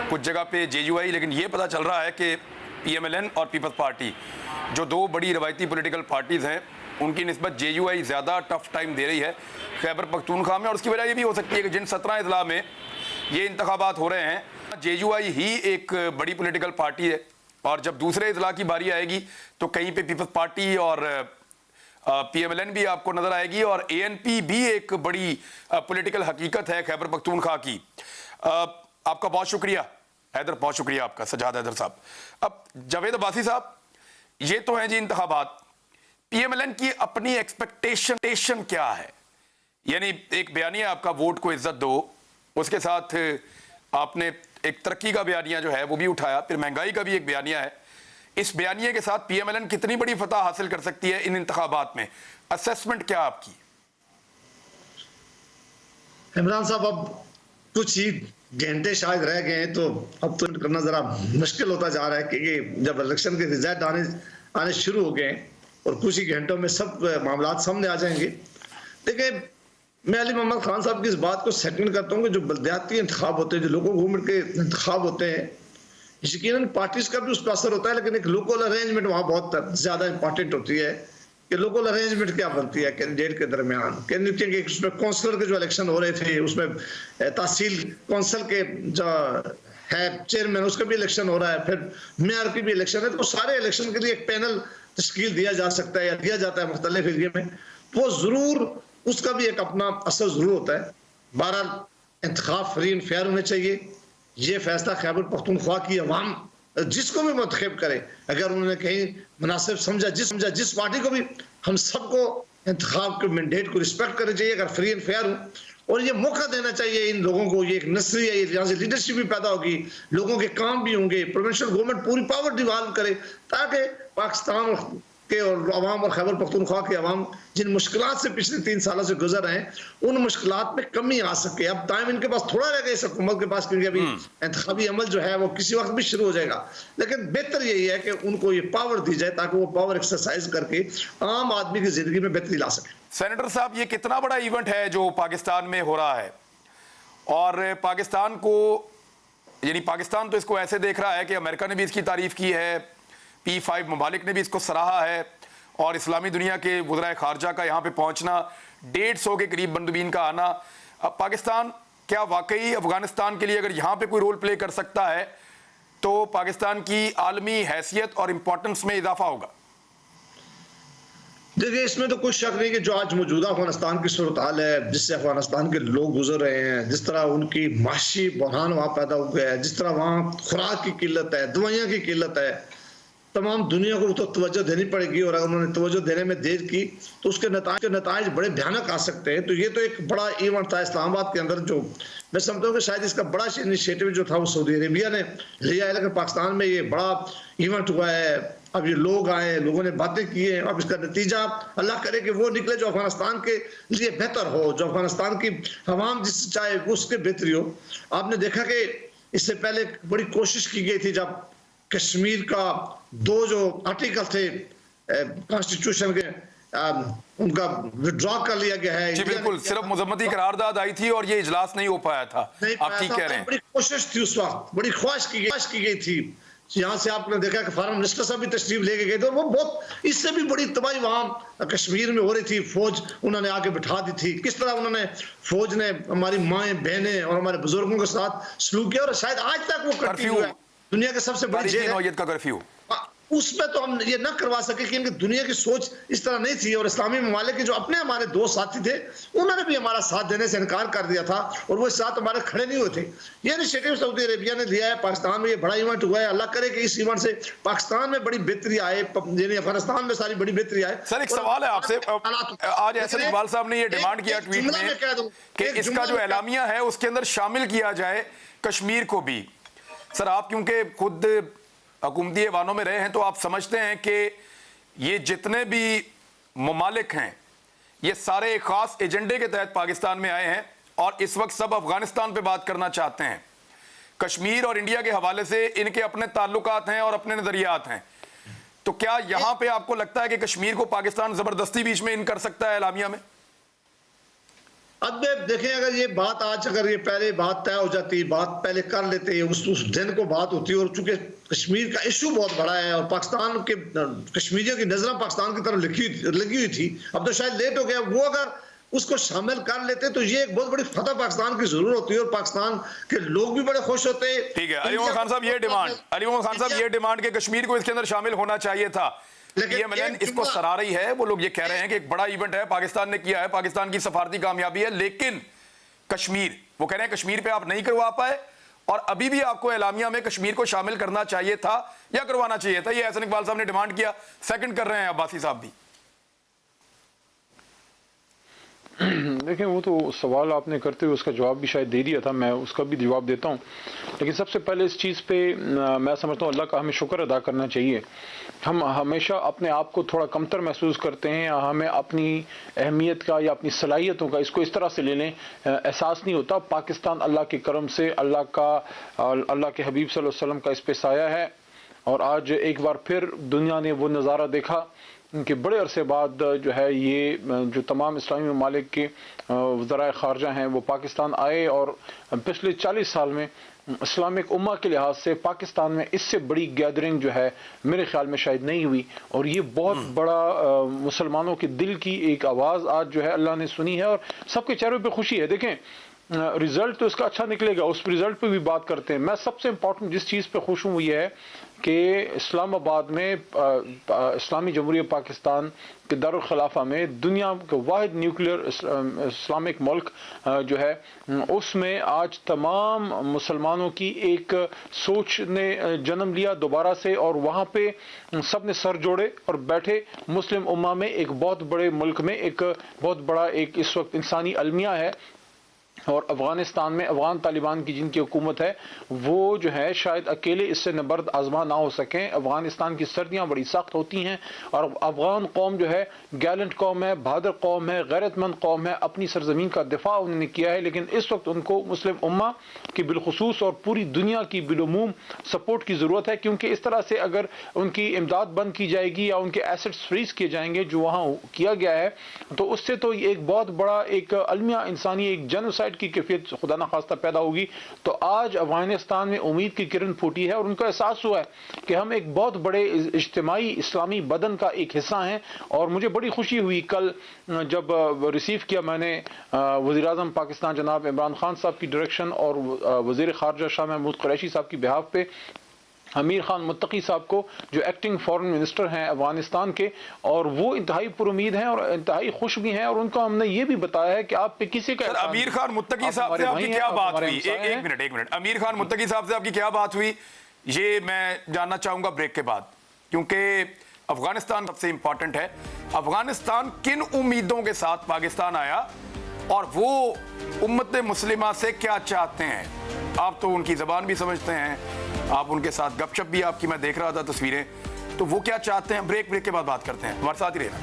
कुछ जगह पे JUI, लेकिन ये पता चल रहा है कि PMLN और पीपल्स पार्टी जो 2 बड़ी रवायती पॉलिटिकल पार्टीज हैं, उनकी निस्बत JUI ज़्यादा टफ टाइम दे रही है खैबर पख्तूनख्वा में। और उसकी वजह ये भी हो सकती है कि जिन 17 अजला में ये इंतखाबात हो रहे हैं, JUI ही एक बड़ी पॉलिटिकल पार्टी है और जब दूसरे अजला की बारी आएगी तो कहीं पे पीपल्स पार्टी और PMLN भी आपको नजर आएगी और ANP भी एक बड़ी पॉलिटिकल हकीकत है खैबर पख्तूनख्वा की। आपका बहुत शुक्रिया हैदर, बहुत शुक्रिया आपका सजाद हैदर साहब। अब जावेद अब्बासी साहब, ये तो हैं जी इंतखाबात, PMLN की अपनी एक्सपेक्टेशन क्या है? यानी एक बयानिया आपका वोट को इज्जत दो, उसके साथ आपने एक तरक्की का बयानिया जो है वो भी उठाया, फिर महंगाई का भी एक बयानिया है। इस बयानिया के साथ PMLN कितनी बड़ी फतह हासिल कर सकती है इन इंतखाबात में? असेसमेंट क्या आपकी? इमरान साहब, अब कुछ ही घंटे शायद रह गए हैं, तो अब तो करना जरा मुश्किल होता जा रहा है, क्योंकि जब इलेक्शन के रिजल्ट आने शुरू हो गए और कुछ ही घंटों में सब मामला सामने आ जाएंगे। देखिए, मैं अली मोहम्मद खान साहब की इस बात को सेकंड करता हूँ कि जो बल्दियाती इंतखाब होते हैं, जो लोकल गवर्नमेंट के इंतखाब होते हैं, यकीनन पार्टीज का भी उस पर असर होता है, लेकिन एक लोकल अरेंजमेंट वहाँ बहुत ज्यादा इंपॉर्टेंट होती है कि लोकल अरेंजमेंट क्या बनती है कैंडिडेट के दरमियान। कैंडिडेट उसमें काउंसलर के जो इलेक्शन हो रहे थे, उसमें तहसील काउंसिल के जो है चेयरमैन, उसका भी इलेक्शन हो रहा है, फिर मेयर की भी इलेक्शन है, तो सारे इलेक्शन के लिए एक पैनल तश्कील दिया जा सकता है या दिया जाता है मुख्तलिफ एरिया में, वो जरूर उसका भी एक अपना असर जरूर होता है। बहरहाल इंतखाब फ्री एंड फेयर होने चाहिए, ये फैसला खैबर पख्तूनख्वा की अवाम जिसको भी मुंतखब करे, अगर उन्होंने कहीं मुनासिब समझा जिस पार्टी को भी, हम सबको इंतखाब के मैंडेट को रिस्पेक्ट करना चाहिए अगर फ्री एंड फेयर हो, और ये मौका देना चाहिए इन लोगों को, ये एक नस्री है, यहाँ से लीडरशिप भी पैदा होगी, लोगों के काम भी होंगे, प्रोविंशियल गवर्नमेंट पूरी पावर डिवॉल्व करे, ताकि पाकिस्तान के और अवाम और खैबर पख्तूनख्वा के अवाम जिन मुश्किलात से पिछले 3 सालों से गुजर रहे हैं, उन मुश्किलात में कमी आ सके। अब टाइम इनके पास थोड़ा रह गया इस हुकूमत के पास, क्योंकि अभी इंतखाबी अमल जो है वो किसी वक्त भी शुरू हो जाएगा, लेकिन बेहतर यही है कि उनको ये पावर दी जाए ताकि वो पावर एक्सरसाइज करके आम आदमी की जिंदगी में बेहतरी ला सके। सेनेटर साहब, ये कितना बड़ा इवेंट है जो पाकिस्तान में हो रहा है, और पाकिस्तान को, यानी पाकिस्तान तो इसको ऐसे देख रहा है कि अमेरिका ने भी इसकी तारीफ की है, P5 ममालिक ने भी इसको सराहा है, और इस्लामी दुनिया के वज़राए खारजा का यहाँ पे पहुँचना, 150 के करीब बंदूबीन का आना, अब पाकिस्तान क्या वाकई अफगानिस्तान के लिए अगर यहाँ पे कोई रोल प्ले कर सकता है तो पाकिस्तान की आलमी हैसियत और इम्पोर्टेंस में इजाफा होगा? देखिए, इसमें तो कोई शक नहीं कि जो आज मौजूदा अफगानिस्तान की सूरत हाल है, जिससे अफगानिस्तान के लोग गुजर रहे हैं, जिस तरह उनकी माशी बहरान वहाँ पैदा हो गया है, जिस तरह वहाँ खुराक की किल्लत है, दवाइयाँ की किल्लत है, तमाम दुनिया को तो तवज्जो देनी पड़ेगी, और अगर उन्होंने तवज्जो देने में देर की तो उसके नताइज बड़े भयानक आ सकते हैं। तो ये तो एक बड़ा इवेंट था इस्लामाबाद के अंदर, जो मैं समझता हूँ कि शायद इसका बड़ा इनिशिएटिव जो था वो सऊदी अरेबिया ने लिया है, लेकिन पाकिस्तान में ये बड़ा इवेंट हुआ है। अब ये लोग आए, लोगों ने बातें की हैं, अब इसका नतीजा अल्लाह करे कि वो निकले जो अफगानिस्तान के लिए बेहतर हो, जो अफगानिस्तान की अवाम जिस चाहे उसके बेहतरी हो। आपने देखा कि इससे पहले बड़ी कोशिश की गई थी, जब कश्मीर का 2 जो आर्टिकल थे कॉन्स्टिट्यूशन के, उनका विड्रॉ कर लिया गया है। जी बिल्कुल, सिर्फ मुजम्मती करारदाद आई थी और ये इजलास नहीं हो पाया था। आप ठीक कह रहे हैं। बड़ी कोशिश थी उस वक्त, बड़ी ख्वाहिश की गई थी। यहाँ से आपने देखा कि फॉरेन मिनिस्टर साहब भी तशरीफ लेके गए थे, वो बहुत इससे भी बड़ी तबाही वहाँ कश्मीर में हो रही थी। फौज उन्होंने आके बिठा दी थी, किस तरह उन्होंने फौज ने हमारी माएँ बहनें और हमारे बुजुर्गों के साथ सलूक किया, और शायद आज तक वो करती हुआ है। दुनिया के सबसे बड़ी जेल नौयत का कर्फ्यू, उसमें तो हम ये न करवा सके कि इनकी दुनिया की सोच इस तरह नहीं थी। और इस्लामी ममालिक के जो अपने हमारे 2 साथी थे, उन्होंने भी हमारा साथ देने से इनकार कर दिया था, और वो साथ हमारे खड़े नहीं हुए थे। ये इनिशिएटिव सऊदी अरेबिया ने लिया है। पाकिस्तान में ये बड़ा इवेंट हुआ है, अल्लाह करे कि इस इवेंट से पाकिस्तान में बड़ी बेहतरी आए, यानी अफगानिस्तान में सारी बड़ी बेहतरी आए। सर, एक सवाल है आपसे, आज एहसन इकबाल साहब ने ये डिमांड किया ट्वीट में कि इसका जो एलामिया है उसके अंदर शामिल किया जाए कश्मीर को भी। सर, आप क्योंकि खुद हुकूमती ऐवानों में रहे हैं, तो आप समझते हैं कि ये जितने भी ममालिक हैं, ये सारे एक खास एजेंडे के तहत पाकिस्तान में आए हैं, और इस वक्त सब अफगानिस्तान पे बात करना चाहते हैं। कश्मीर और इंडिया के हवाले से इनके अपने ताल्लुकात हैं और अपने नजरियात हैं। तो क्या यहां पे आपको लगता है कि कश्मीर को पाकिस्तान जबरदस्ती बीच में इन कर सकता है एलामिया में? अब देखें, अगर ये बात आज, अगर ये पहले बात तय हो जाती, बात पहले कर लेते, उस दिन को बात होती, और चूंकि कश्मीर का इशू बहुत बड़ा है और पाकिस्तान के कश्मीरियों की नजरें पाकिस्तान की तरफ लगी हुई थी, अब तो शायद लेट हो गया। वो अगर उसको शामिल कर लेते तो ये एक बहुत बड़ी फतह पाकिस्तान की जरूर होती है और पाकिस्तान के लोग भी बड़े खुश होते। ठीक है, अली मोहम्मद खान साहब ये डिमांड, अली मोहम्मद खान साहब ये डिमांड कि कश्मीर को इसके अंदर शामिल होना चाहिए था, पीएमएलएन इसको सराह रही है। वो लोग ये कह रहे हैं कि एक बड़ा इवेंट है, पाकिस्तान ने किया है, पाकिस्तान की सफारती कामयाबी है, लेकिन कश्मीर, वो कह रहे हैं कश्मीर पे आप नहीं करवा पाए और अभी भी आपको एलामिया में कश्मीर को शामिल करना चाहिए था या करवाना चाहिए था। ये एहसन इकबाल साहब ने डिमांड किया, सेकंड कर रहे हैं अब्बासी साहब भी। देखिए, वो तो सवाल आपने करते हुए उसका जवाब भी शायद दे दिया था, मैं उसका भी जवाब देता हूँ। लेकिन सबसे पहले इस चीज़ पे मैं समझता हूँ अल्लाह का हमें शुक्र अदा करना चाहिए। हम हमेशा अपने आप को थोड़ा कमतर महसूस करते हैं, या हमें अपनी अहमियत का या अपनी सलाहियतों का इसको इस तरह से ले लें एहसास नहीं होता। पाकिस्तान अल्लाह के करम से, अल्लाह के हबीब सल्लल्लाहु अलैहि वसल्लम का इस पे साया है, और आज एक बार फिर दुनिया ने वो नज़ारा देखा कि बड़े अरसे बाद जो है ये जो तमाम इस्लामी ममालिक के वज़राए ख़ारजा हैं वो पाकिस्तान आए, और पिछले 40 साल में इस्लामिक उम्मा के लिहाज से पाकिस्तान में इससे बड़ी गैदरिंग जो है मेरे ख्याल में शायद नहीं हुई। और ये बहुत बड़ा मुसलमानों के दिल की एक आवाज़ आज जो है अल्लाह ने सुनी है, और सबके चेहरों पे खुशी है। देखें, रिजल्ट तो इसका अच्छा निकलेगा, उस रिजल्ट पे भी बात करते हैं। मैं सबसे इम्पोर्टेंट जिस चीज़ पे खुश हूँ वो ये है कि इस्लामाबाद में इस्लामी जमहूरियत पाकिस्तान के दारुल खिलाफा में दुनिया के वाहिद न्यूक्लियर इस्लामिक मुल्क जो है उसमें आज तमाम मुसलमानों की एक सोच ने जन्म लिया दोबारा से, और वहाँ पे सब ने सर जोड़े और बैठे। मुस्लिम उम्मा में एक बहुत बड़े मुल्क में एक बहुत बड़ा एक इस वक्त इंसानी अलमिया है, और अफ़गानिस्तान में अफ़गान तालिबान की जिनकी हुकूमत है वो जो है शायद अकेले इससे नबर्द आजमा ना हो सकें। अफ़गानिस्तान की सर्दियाँ बड़ी सख्त होती हैं, और अफ़गान कौम जो है गैलेंट कौम है, बहादुर कौम है, गैरतमंद कौम है, अपनी सरजमीन का दिफा उन्होंने किया है। लेकिन इस वक्त उनको मुस्लिम उम्मा की बिलखुसूस और पूरी दुनिया की बिलुमूम सपोर्ट की ज़रूरत है, क्योंकि इस तरह से अगर उनकी इमदाद बंद की जाएगी या उनके एसेट्स फ्रीज किए जाएंगे जो वहाँ किया गया है, तो उससे तो एक बहुत बड़ा एक अलमिया इंसानी एक जेनोसाइड की कैफियत खुदा ना खास्ता पैदा होगी। तो आज अफगानिस्तान में उम्मीद की किरण फूटी है, और उनको एहसास हुआ है कि हम एक बहुत बड़े इज्तिमाई इस्लामी बदन का एक हिस्सा हैं। और मुझे बड़ी खुशी हुई कल जब रिसीव किया मैंने वज़ीर आज़म पाकिस्तान जनाब इमरान खान साहब की डायरेक्शन और वज़ीर ख़ारजा शाह महमूद कुरैशी साहब की बिहाफ पे अमीर खान मुत्तकी साहब को, जो एक्टिंग फॉरेन मिनिस्टर हैं अफगानिस्तान के, और वो इंतहाई पुरुमीद हैं और इंतहाई खुश भी हैं, और उनको हमने ये भी बताया है कि आप पे किसी का अमीर खान मुत्तकी साहब से आपकी क्या बात हुई? एक मिनट, अमीर खान मुत्तकी साहब से आपकी क्या बात हुई ये मैं जानना चाहूंगा ब्रेक के बाद, क्योंकि अफगानिस्तान सबसे इंपॉर्टेंट है। अफगानिस्तान किन उम्मीदों के साथ पाकिस्तान आया और वो उम्मत मुस्लिमा से क्या चाहते हैं? आप तो उनकी जबान भी समझते हैं, आप उनके साथ गपशप भी आपकी मैं देख रहा था तस्वीरें, तो वो क्या चाहते हैं ब्रेक के बाद बात करते हैं। हमारे साथ ही रहना।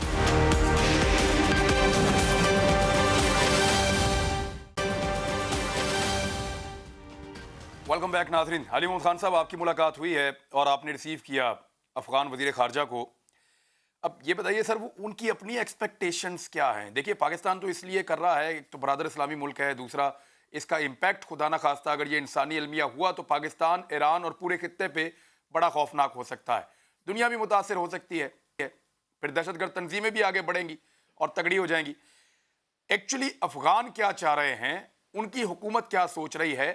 वेलकम बैक नाज़रीन। अली मोहम्मद खान साहब, आपकी मुलाकात हुई है और आपने रिसीव किया अफगान वजीर खारजा को। अब ये बताइए सर, वो उनकी अपनी एक्सपेक्टेशंस क्या हैं? देखिए, पाकिस्तान तो इसलिए कर रहा है, एक तो बरादर इस्लामी मुल्क है, दूसरा इसका इम्पैक्ट खुदा ना खास्ता अगर ये इंसानी अलमिया हुआ तो पाकिस्तान, ईरान और पूरे खित्ते पे बड़ा खौफनाक हो सकता है। दुनिया भी मुतासर हो सकती है, फिर दहशतगर्द तंजीमें भी आगे बढ़ेंगी और तगड़ी हो जाएंगी। एक्चुअली अफगान क्या चाह रहे हैं, उनकी हुकूमत क्या सोच रही है,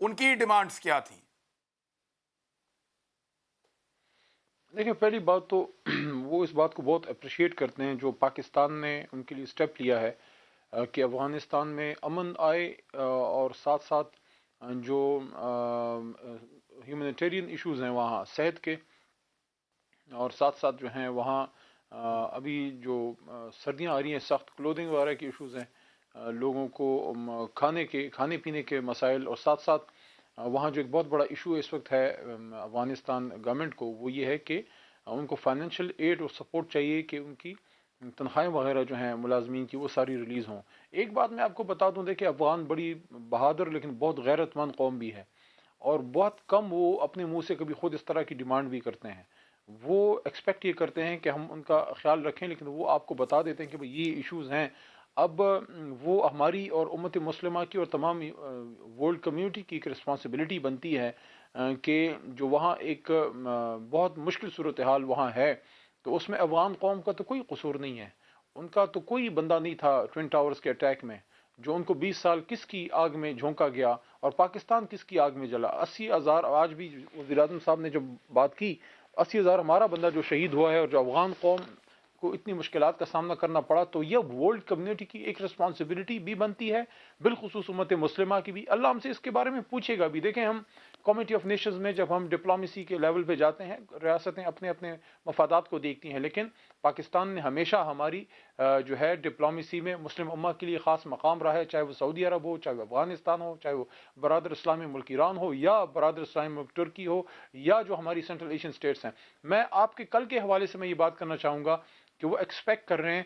उनकी डिमांड्स क्या थी? देखिए, पहली बात तो वो इस बात को बहुत अप्रिशिएट करते हैं जो पाकिस्तान ने उनके लिए स्टेप लिया है कि अफ़गानिस्तान में अमन आए, और साथ साथ जो ह्यूमैनिटेरियन इश्यूज़ हैं वहाँ सेहत के, और साथ साथ जो हैं वहाँ अभी जो सर्दियाँ आ रही हैं, सख्त क्लोथिंग वगैरह के इश्यूज़ हैं, लोगों को खाने पीने के मसाइल, और साथ साथ वहाँ जो एक बहुत बड़ा इशू इस वक्त है अफ़गानिस्तान गवर्नमेंट को, वो ये है कि उनको फाइनेंशियल एड और सपोर्ट चाहिए कि उनकी तनख्वाहें वगैरह जो हैं मुलाजमीन की वो सारी रिलीज़ हों। एक बात मैं आपको बता दूं, देखिए अफ़गान बड़ी बहादुर लेकिन बहुत गैरतमंद कौम भी है, और बहुत कम वो अपने मुंह से कभी खुद इस तरह की डिमांड भी करते हैं। वो एक्सपेक्ट ये करते हैं कि हम उनका ख्याल रखें, लेकिन वो आपको बता देते हैं कि भाई ये इश्यूज़ हैं। अब वो हमारी और उम्मत मुस्लिमा की और तमाम वर्ल्ड कम्युनिटी की एक रिस्पॉन्सिबिलिटी बनती है कि जो वहाँ एक बहुत मुश्किल सूरत हाल वहाँ है, तो उसमें अफ़गान कौम का तो कोई कसूर नहीं है। उनका तो कोई बंदा नहीं था ट्विन टावर्स के अटैक में जो उनको 20 साल किसकी आग में झोंका गया और पाकिस्तान किसकी आग में जला। 80,000, आज भी वज़ीर-ए-आज़म साहब ने जो बात की, 80,000 हमारा बंदा जो शहीद हुआ है और जो अफगान कौम को इतनी मुश्किलात का सामना करना पड़ा, तो यह वर्ल्ड कम्युनिटी की एक रिस्पॉन्सिबिलिटी भी बनती है, बिलखुसूस उम्मत मुस्लिमा की भी। अल्लाह हमसे इसके बारे में पूछेगा भी। देखें, हम कमेटी ऑफ नेशंस में जब हम डिप्लोमेसी के लेवल पे जाते हैं, रियासतें अपने अपने मफादात को देखती हैं, लेकिन पाकिस्तान ने हमेशा हमारी जो है डिप्लोमेसी में मुस्लिम उम्मा के लिए ख़ास मकाम रहा है, चाहे वो सऊदी अरब हो, चाहे वो अफगानिस्तान हो, चाहे वो बरादर इस्लामी मुल्क ईरान हो, या बरादर इस्लामी मुल्क तुर्की हो, या जो हमारी सेंट्रल एशियन स्टेट्स हैं। मैं आपके कल के हवाले से मैं ये बात करना चाहूँगा कि वो एक्सपेक्ट कर रहे हैं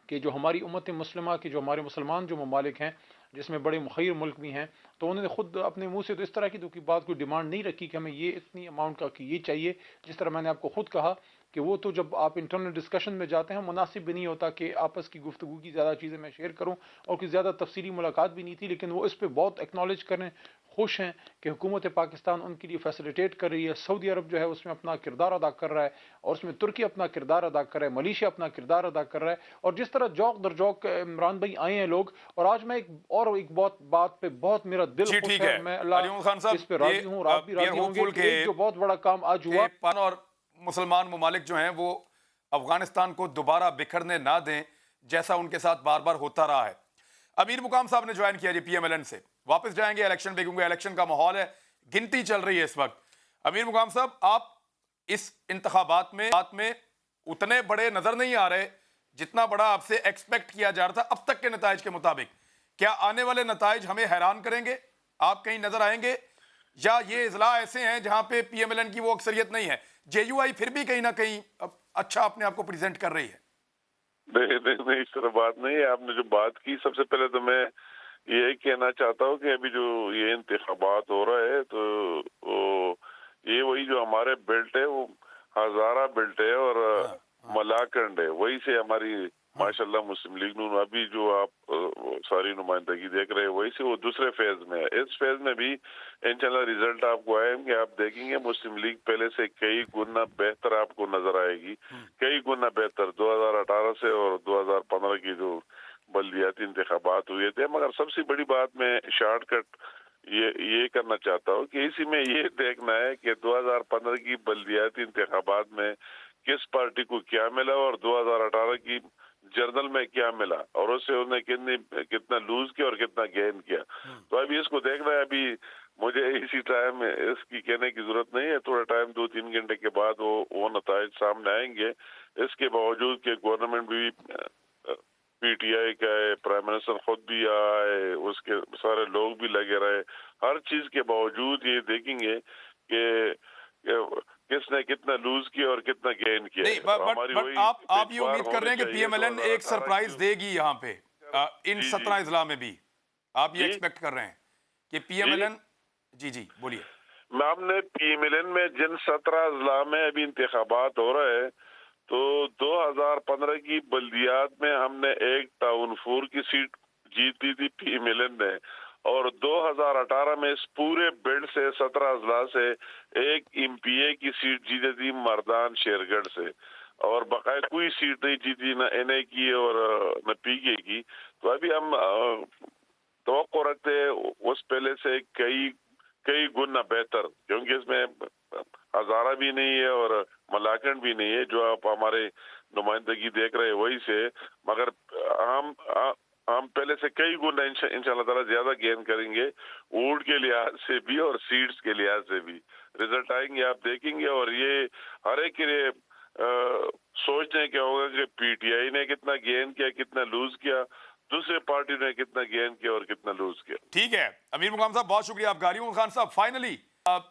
कि जो हमारी उम्मत मुस्लिमा की, जो हमारे मुसलमान जो ममालिक हैं, जिसमें बड़े मुखैर मुल्क भी हैं, तो उन्होंने खुद अपने मुंह से तो इस तरह की बात कोई डिमांड नहीं रखी कि हमें ये इतनी अमाउंट का कि ये चाहिए। जिस तरह मैंने आपको खुद कहा कि वो तो जब आप इंटरनल डिस्कशन में जाते हैं, मुनासिब भी नहीं होता कि आपस की गुफ्तगू की ज़्यादा चीज़ें मैं शेयर करूँ, और कोई ज़्यादा तफसीली मुलाकात भी नहीं थी, लेकिन वो इस पर बहुत एक्नॉलेज करें, खुश हैं कि हुकूमत पाकिस्तान उनके लिए फैसिलिटेट कर रही है। सऊदी अरब जो है उसमें अपना किरदार अदा कर रहा है, और उसमें तुर्की अपना किरदार अदा कर रहा है, मलेशिया अपना किरदार अदा कर रहा है। और जिस तरह जौक दर जौक इमरान भाई आए हैं लोग, और आज मैं एक बात पे बहुत मेरा दिल जी खुश ठीक है, है मैं अली मोहम्मद खान साहब, इस पे राजी हूँ और आप भी राजी होंगे कि एक जो बहुत बड़ा काम आज हुआ। पान और मुसलमान ममालिक जो हैं वो अफगानिस्तान को दोबारा बिखरने ना दें, जैसा उनके साथ बार बार होता रहा है। अमीर मुकाम साहब ने ज्वाइन किया जी PMLN से, वापस जाएंगे इलेक्शन पे, क्योंकि इलेक्शन का माहौल है, गिनती चल रही है इस वक्त। अमीर मुकाम साहब, आप इस इंतखाबात में उतने बड़े नजर नहीं आ रहे जितना बड़ा आपसे एक्सपेक्ट किया जा रहा था अब तक के नताइज के मुताबिक। क्या आने वाले नताइज हमें हैरान करेंगे? आप कहीं नजर आएंगे, या ये इजला ऐसे हैं जहां पे PMLN की वो अक्सरियत नहीं है, JUI फिर भी कहीं ना कहीं अच्छा अपने आप को प्रेजेंट कर रही है? नहीं, इस तरह बात नहीं है। आपने जो बात की, सबसे पहले तो मैं ये कहना चाहता हूँ कि अभी जो ये इंतखाबात हो रहा है, तो ये वही जो हमारे बेल्ट है, वो हजारा बेल्ट है और मलाकंड है, वही से हमारी माशाल्लाह मुस्लिम लीग नून अभी जो आप सारी नुमाइंदगी देख रहे हैं, वही से वो दूसरे फेज में है। इस फेज में भी इंशाल्लाह रिजल्ट आपको आएंगे, आप देखेंगे मुस्लिम लीग पहले से कई गुना बेहतर आपको नजर आएगी, कई गुना बेहतर 2018 से। और 2015 की जो बल्दियाती इंतखाबात हुए थे, मगर सबसे बड़ी बात मैं शॉर्टकट ये करना चाहता हूँ कि इसी में ये देखना है कि 2015 की बल्दियाती इंतखाबात में किस पार्टी को क्या मिला और 2018 की जर्नल में क्या मिला, और उससे उन्हें कितना लूज किया और कितना गेन किया। तो अभी इसको देखना है। अभी मुझे इसी टाइम इसकी कहने की जरूरत नहीं है, थोड़ा टाइम 2-3 घंटे के बाद वो नताइज सामने आएंगे। इसके बावजूद कि गवर्नमेंट भी PTI का है, प्राइम मिनिस्टर खुद भी आए, उसके सारे लोग भी लगे रहे, हर चीज के बावजूद ये देखेंगे कि किसने कितना लूज किया और कितना गेन किया। नहीं, बट आप ये उम्मीद कर रहे हैं कि PMLN एक सरप्राइज देगी यहाँ पे इन 17 इजला में भी? आप ये एक्सपेक्ट कर रहे हैं कि PMLN? जी बोलिए। हमने PMLN में जिन 17 इजला में अभी इंतखाबात हो रहे हैं, तो 2015 की बल्दियात में हमने एक टाउन 4 की सीट जीती थी PMLN ने, और 2018 में इस पूरे बेल्ट से 17 अजला से एक MPA की सीट जीती थी मर्दान शेरगढ़ से, और बकाया कोई सीट नहीं जीती, न NA की और न PK की। तो अभी हम तवक्को रखते हैं उस पहले से कई गुना बेहतर, क्योंकि इसमें हजारा भी नहीं है और मलाकंड भी नहीं है, जो आप हमारे नुमाइंदगी देख रहे हैं वही से। मगर हम पहले से कई गुना इंशाल्लाह ताला ज्यादा गेन करेंगे, वोट के लिहाज से भी और सीट्स के लिहाज से भी। रिजल्ट आएंगे, आप देखेंगे, और ये हर एक के लिए सोचने क्या होगा कि PTI ने कितना गेन किया, कितना लूज किया, दूसरे पार्टी ने कितना गेन किया और कितना लूज किया। ठीक है अमीर मुकाम साहब, बहुत शुक्रिया आपका। अली मोहम्मद खान साहब, फाइनली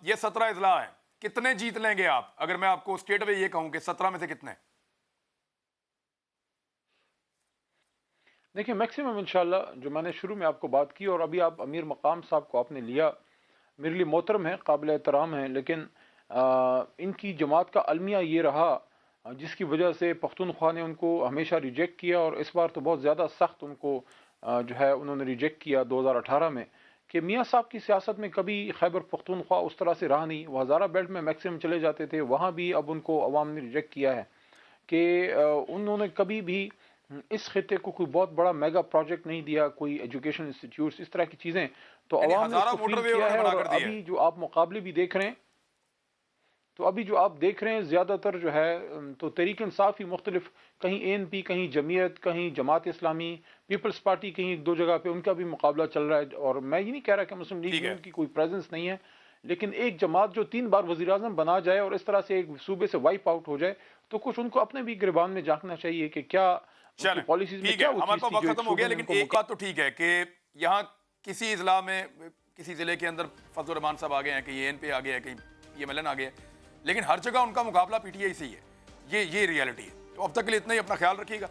ये 17 इजला है, कितने जीत लेंगे आप? अगर मैं आपको स्टेट में ये कहूं कि 17 में से कितने? देखिए, मैक्सिमम इंशाल्लाह, जो मैंने शुरू में आपको बात की, और अभी आप अमीर मकाम साहब को आपने लिया, मेरे लिए मोहतरम है, काबिल एहतराम है, लेकिन इनकी जमात का अलमिया ये रहा जिसकी वजह से पख्तूनख्वा ने उनको हमेशा रिजेक्ट किया, और इस बार तो बहुत ज़्यादा सख्त उनको जो है उन्होंने रिजेक्ट किया 2018 में, कि मियाँ साहब की सियासत में कभी खैबर पख्तूनख्वा उस तरह से रहा नहीं। वो हज़ारा बेल्ट में मैक्सिमम चले जाते थे, वहाँ भी अब उनको अवाम ने रिजेक्ट किया है कि उन्होंने कभी भी इस खिते को कोई बहुत बड़ा मेगा प्रोजेक्ट नहीं दिया, कोई एजुकेशन इंस्टीट्यूट्स, इस तरह की चीज़ें, तो यानी अवाम ने हज़ारों इसको फील मोटरवे किया उन्होंने है। बना और कर दिए अभी हैं। जो आप मुकाबले भी देख रहे हैं, तो अभी जो आप देख रहे हैं ज़्यादातर जो है तो तहरीक इंसाफ ही मुख्तलिफ, कहीं ANP, कहीं जमीयत, कहीं जमात इस्लामी, पीपल्स पार्टी, कहीं एक दो जगह पे उनका भी मुकाबला चल रहा है। और मैं ये नहीं कह रहा कि मुस्लिम लीग ठीक है। नून की कोई प्रेजेंस नहीं है, लेकिन एक जमात जो 3 बार वज़ीर आज़म बना जाए और इस तरह से एक सूबे से वाइप आउट हो जाए, तो कुछ उनको अपने भी गिरबान में झांकना चाहिए कि क्या चलें, पॉलिसीज में ठीक क्या है, वो हमारे चीज़ पास थी जो वक्त एक खत्म हो गया, सूबे ने लेकिन उनको एक बात तो ठीक है कि यहाँ किसी इजला में किसी जिले के अंदर फजल रहमान साहब आ गए हैं, कहीं ANP आ गया है, कहीं PMLN आ गया है, लेकिन हर जगह उनका मुकाबला PTI से ही है। ये रियलिटी है। तो अब तक के लिए इतना ही, अपना ख्याल रखिएगा।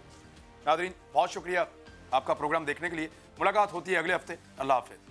नाज़रीन, बहुत शुक्रिया आपका प्रोग्राम देखने के लिए। मुलाकात होती है अगले हफ्ते। अल्लाह हाफ़िज़।